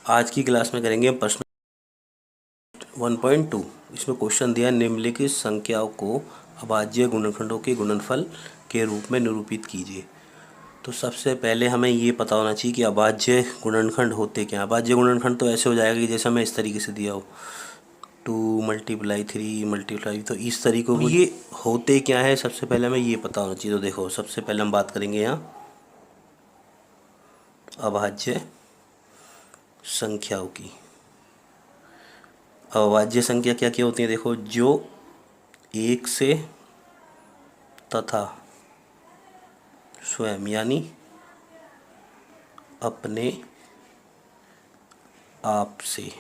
आज की क्लास में करेंगे प्रश्न 1.2। इसमें क्वेश्चन दिया, निम्नलिखित संख्याओं को अभाज्य गुणनखंडों के गुणनफल के रूप में निरूपित कीजिए। तो सबसे पहले हमें ये पता होना चाहिए कि अभाज्य गुणनखंड होते क्या। अभाज्य गुणनखंड तो ऐसे हो जाएगा कि जैसे हमें इस तरीके से दिया हो 2 × 3 × तो इस तरीके को ये होते क्या है, सबसे पहले हमें ये पता होना चाहिए। तो देखो, सबसे पहले हम बात करेंगे यहाँ अभाज्य संख्याओं की। अभाज्य संख्या क्या क्या होती है, देखो, जो एक से तथा स्वयं यानी अपने आप से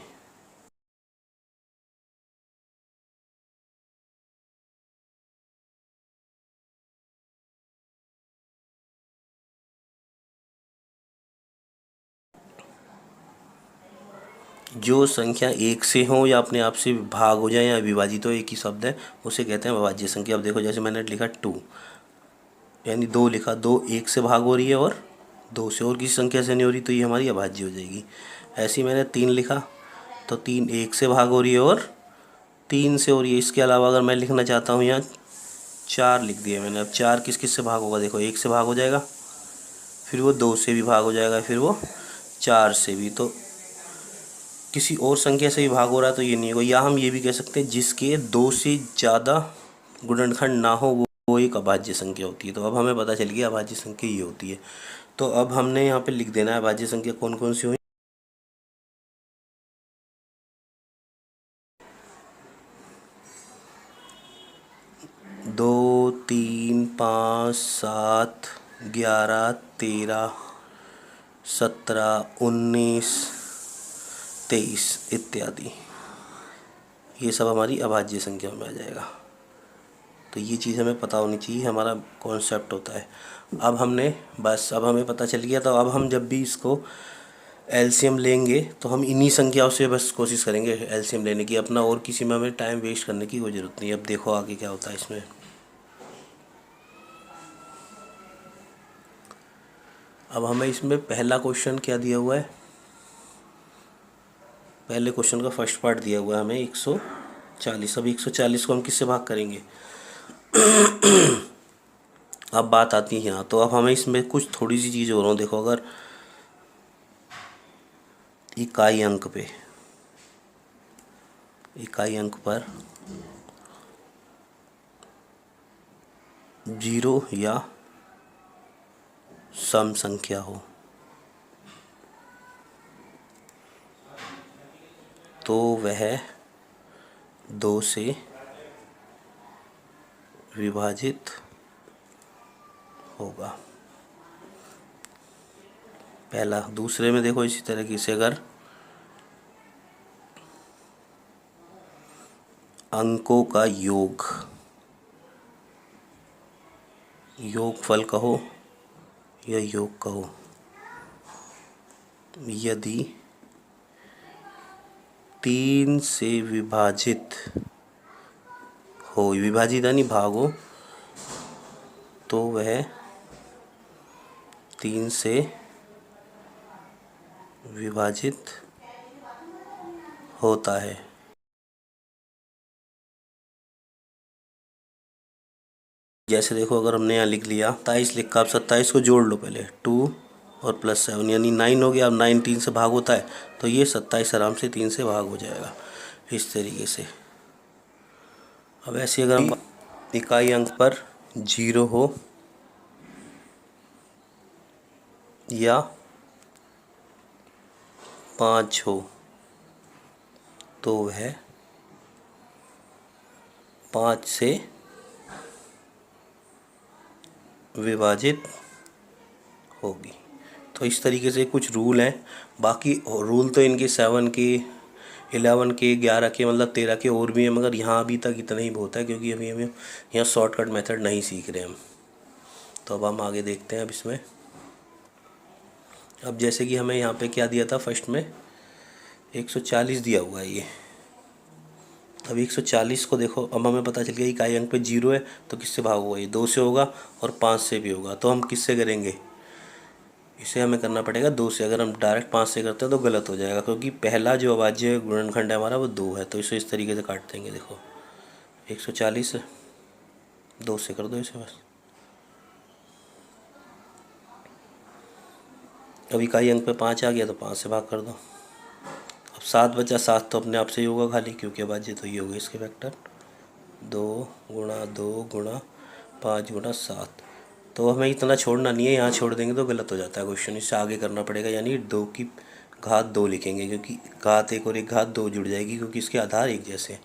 जो संख्या एक से हो या अपने आप से भाग हो जाए या विभाजित हो, एक ही शब्द है, उसे कहते हैं अभाज्य संख्या। अब देखो, जैसे मैंने लिखा 2 यानी 2 लिखा, 2 एक से भाग हो रही है और 2 से, और किसी संख्या से नहीं हो रही, तो ये हमारी अभाज्य हो जाएगी। ऐसे ही मैंने 3 लिखा, तो 3 एक से भाग हो रही है और 3 से हो रही है। इसके अलावा अगर मैं लिखना चाहता हूँ, यहाँ 4 लिख दिया मैंने। अब 4 किस किस से भाग होगा, देखो, 1 से भाग हो जाएगा, फिर वो 2 से भी भाग हो जाएगा, फिर वो 4 से भी। तो किसी और संख्या से भी भाग हो रहा है तो ये नहीं होगा। या हम ये भी कह सकते हैं, जिसके 2 से ज़्यादा गुणनखंड ना हो वो एक अभाज्य संख्या होती है। तो अब हमें पता चल गया अभाज्य संख्या ये होती है। तो अब हमने यहाँ पे लिख देना है अभाज्य संख्या कौन कौन सी हुई। 2, 3, 5, 7, 11, 13, 17, 19, 23 इत्यादि। ये सब हमारी अभाज्य संख्या में आ जाएगा। तो ये चीज़ हमें पता होनी चाहिए, हमारा कॉन्सेप्ट होता है। अब हमें पता चल गया। तो अब हम जब भी इसको एलसीएम लेंगे तो हम इन्हीं संख्याओं से बस कोशिश करेंगे एलसीएम लेने की, अपना और किसी में हमें टाइम वेस्ट करने की कोई ज़रूरत नहीं है। अब देखो आगे क्या होता है इसमें। अब हमें इसमें पहला क्वेश्चन क्या दिया हुआ है, पहले क्वेश्चन का फर्स्ट पार्ट दिया हुआ है हमें 140। अब 140 को हम किससे भाग करेंगे। अब बात आती है यहाँ। तो अब हमें इसमें कुछ थोड़ी सी चीज़ हो रहा हूँ। देखो, अगर इकाई अंक पर 0 या सम संख्या हो तो वह 2 से विभाजित होगा। पहला। दूसरे में देखो, इसी तरीके से अगर अंकों का योगफल कहो या योग कहो, यदि 3 से विभाजित हो, विभाजित यानी भाग हो, तो वह 3 से विभाजित होता है। जैसे देखो, अगर हमने यहाँ लिख लिया 27 लिखा, अब 27 को जोड़ लो पहले, 2 और +7 यानी 9 हो गया। अब 9 3 से भाग होता है, तो ये 27 आराम से 3 से भाग हो जाएगा इस तरीके से। अब ऐसे अगर हम इकाई अंक पर 0 हो या 5 हो तो वह 5 से विभाजित होगी। तो इस तरीके से कुछ रूल हैं। बाकी रूल तो इनके 7 के, 11 के, 11 के, मतलब 13 के और भी हैं, मगर यहाँ अभी तक इतना ही बहुत है, क्योंकि अभी हमें यहाँ शॉर्टकट मेथड नहीं सीख रहे हम। तो अब हम आगे देखते हैं अब इसमें। अब जैसे कि हमें यहाँ पे क्या दिया था, फर्स्ट में 140 दिया हुआ है ये। अब 140 को देखो, अब हमें पता चल गया इकाई अंक पे 0 है, तो किससे भाग होगा, ये 2 से होगा और 5 से भी होगा। तो हम किससे करेंगे, इसे हमें करना पड़ेगा 2 से। अगर हम डायरेक्ट 5 से करते हैं तो गलत हो जाएगा, क्योंकि पहला जो अभाज्य गुणनखंड है हमारा वो 2 है। तो इसे इस तरीके से काट देंगे। देखो 140 है, 2 से कर दो इसे बस। अब इकाई अंक पे 5 आ गया तो 5 से भाग कर दो। अब 7 बचा, 7 तो अपने आप से ही होगा खाली, क्योंकि अभाज्य तो ये होगा इसके वेक्टर 2 गुणा 2 गुणा 5 गुणा 7। तो हमें इतना छोड़ना नहीं है, यहाँ छोड़ देंगे तो गलत हो जाता है क्वेश्चन। इससे आगे करना पड़ेगा, यानी 2 की घात 2 लिखेंगे, क्योंकि घात 1 और 1 घात 2 जुड़ जाएगी, क्योंकि इसके आधार एक जैसे हैं।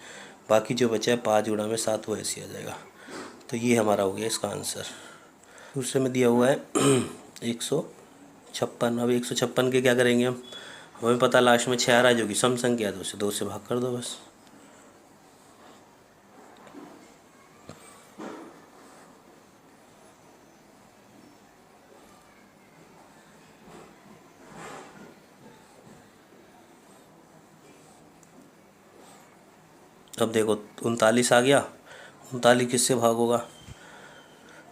बाकी जो बचा है 5 गुणा में 7 वो ऐसे आ जाएगा। तो ये हमारा हो गया इसका आंसर। दूसरे में दिया हुआ है 156। अब 156 के क्या करेंगे हम, हमें पता लास्ट में 6 आ रहा है जो कि सम संख्या है, तो उसे 2 से भाग कर दो बस। अब देखो 39 आ गया, 39 किससे भाग होगा,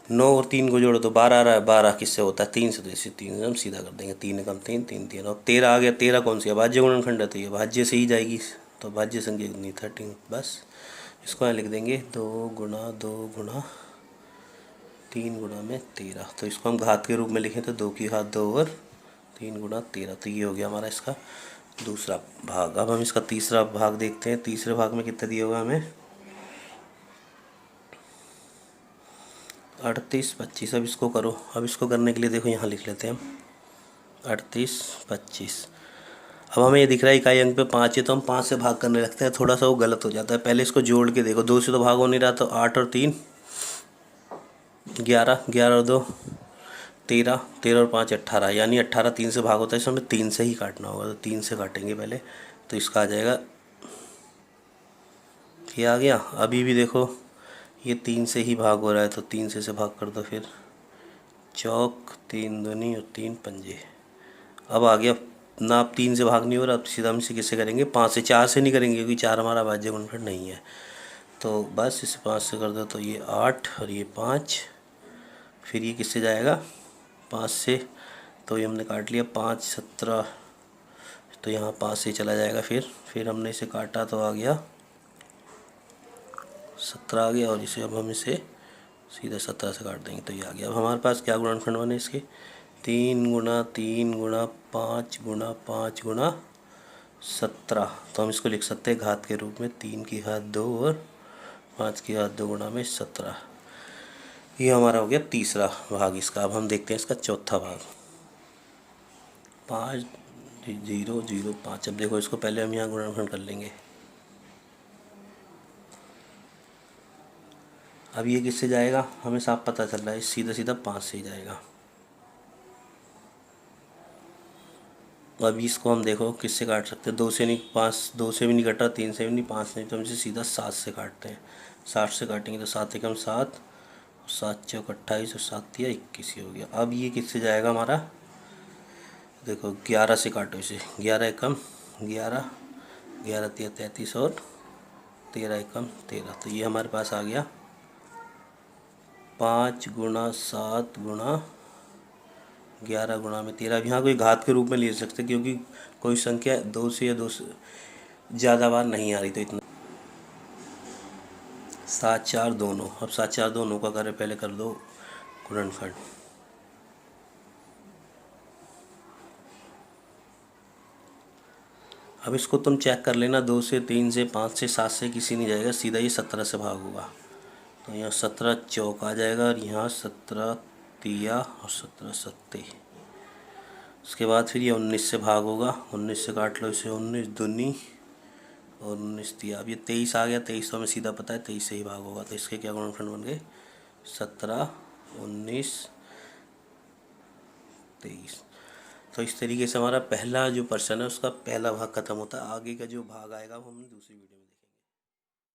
9 और 3 को जोड़ो तो 12 आ रहा है, 12 किससे होता है 3 से, तो इसे 3 से हम सीधा कर देंगे, 3 कम 3 3 3। और 13 आ गया, 13 कौन सी अभाज्य गुणनखंड है, तो ये भाज्य से ही जाएगी, तो भाज्य संख्या कितनी 13। बस इसको यहाँ लिख देंगे 2 गुणा 2 गुणा 3 गुणा में 13। तो इसको हम घात के रूप में लिखें तो 2 की घात 2 और 3 गुणा 13। तो ये हो गया हमारा इसका दूसरा भाग। अब हम इसका तीसरा भाग देखते हैं। तीसरे भाग में कितना दिया होगा हमें 38 25। अब इसको करो। अब इसको करने के लिए देखो यहाँ लिख लेते हैं हम 38 25। अब हमें ये दिख रहा है इकाई अंक पे 5 है, तो हम 5 से भाग करने लगते हैं। थोड़ा सा वो गलत हो जाता है, पहले इसको जोड़ के देखो। 2 से तो भाग हो नहीं रहा, तो 8 और 3 11, 11 और 2 13, 13 और 5 18, यानी 18 3 से भाग होता है। इसमें हमें 3 से ही काटना होगा, तो 3 से काटेंगे पहले। तो इसका आ जाएगा, ये आ गया। अभी भी देखो ये 3 से ही भाग हो रहा है, तो 3 से भाग कर दो फिर। चौक 3 दूनी और 3 पंजे। अब आ गया ना, अब 3 से भाग नहीं हो रहा, अब सीधा हम इसे किससे करेंगे 5 से। 4 से नहीं करेंगे, क्योंकि 4 हमारा भाज्य गुणनखंड नहीं है। तो बस इसे 5 से कर दो, तो ये 8 और ये 5। फिर ये किससे जाएगा 5 से, तो ये हमने काट लिया 5 17, तो यहाँ 5 से चला जाएगा। फिर हमने इसे काटा तो आ गया 17 आ गया, और इसे अब हम इसे सीधे 17 से काट देंगे, तो ये आ गया। अब हमारे पास क्या गुणनखंड बने इसके 3 गुणा 3 गुणा 5 गुणा 5 गुणा 17। तो हम इसको लिख सकते हैं घात के रूप में 3 की घात 2 और 5 की घात 2 गुणा में 17। ये हमारा हो गया तीसरा भाग इसका। अब हम देखते हैं इसका चौथा भाग 5 0 0 5। अब देखो इसको पहले हम यहाँ गुणनखंड कर लेंगे। अब ये किससे जाएगा हमें साफ पता चल रहा है, सीधा सीधा 5 से ही जाएगा। तो अभी इसको हम देखो किससे काट सकते हैं, 2 से नहीं, 5 2 से भी नहीं कट रहा, 3 से भी नहीं, 5 से नहीं, तो हम इसे सीधा 7 से काटते हैं। 7 से काटेंगे तो 7 एकम 7, 7 चौक 28 और 7 तिया 21 ही हो गया। अब ये किससे जाएगा हमारा, देखो 11 से काटो इसे, 11 एकम 11, 11 तिया 33 और 13 एकम 13। तो ये हमारे पास आ गया 5 गुणा 7 गुणा 11 गुणा में 13। अब यहाँ कोई घात के रूप में ले सकते, क्योंकि कोई संख्या 2 से या 2 से ज़्यादा बार नहीं आ रही, तो इतना 7 4 दोनों। अब 7 4 दोनों का कार्य पहले कर दो गुणनखंड। अब इसको तुम चेक कर लेना, 2 से 3 से 5 से 7 से किसी नहीं जाएगा, सीधा ये 17 से भाग होगा। तो यहाँ 17 चौक आ जाएगा, और यहाँ 17 तिया और 17 सत्ते। उसके बाद फिर ये 19 से भाग होगा, 19 से काट लो इसे, 19 दूनी और 19 तिया। अब ये 23 आ गया, 23 तो हमें सीधा पता है 23 से ही भाग होगा। तो इसके क्या गुणनखंड बन गए 17 19 23। तो इस तरीके से हमारा पहला जो प्रश्न है उसका पहला भाग खत्म होता है। आगे का जो भाग आएगा वो हम दूसरी वीडियो में देखेंगे।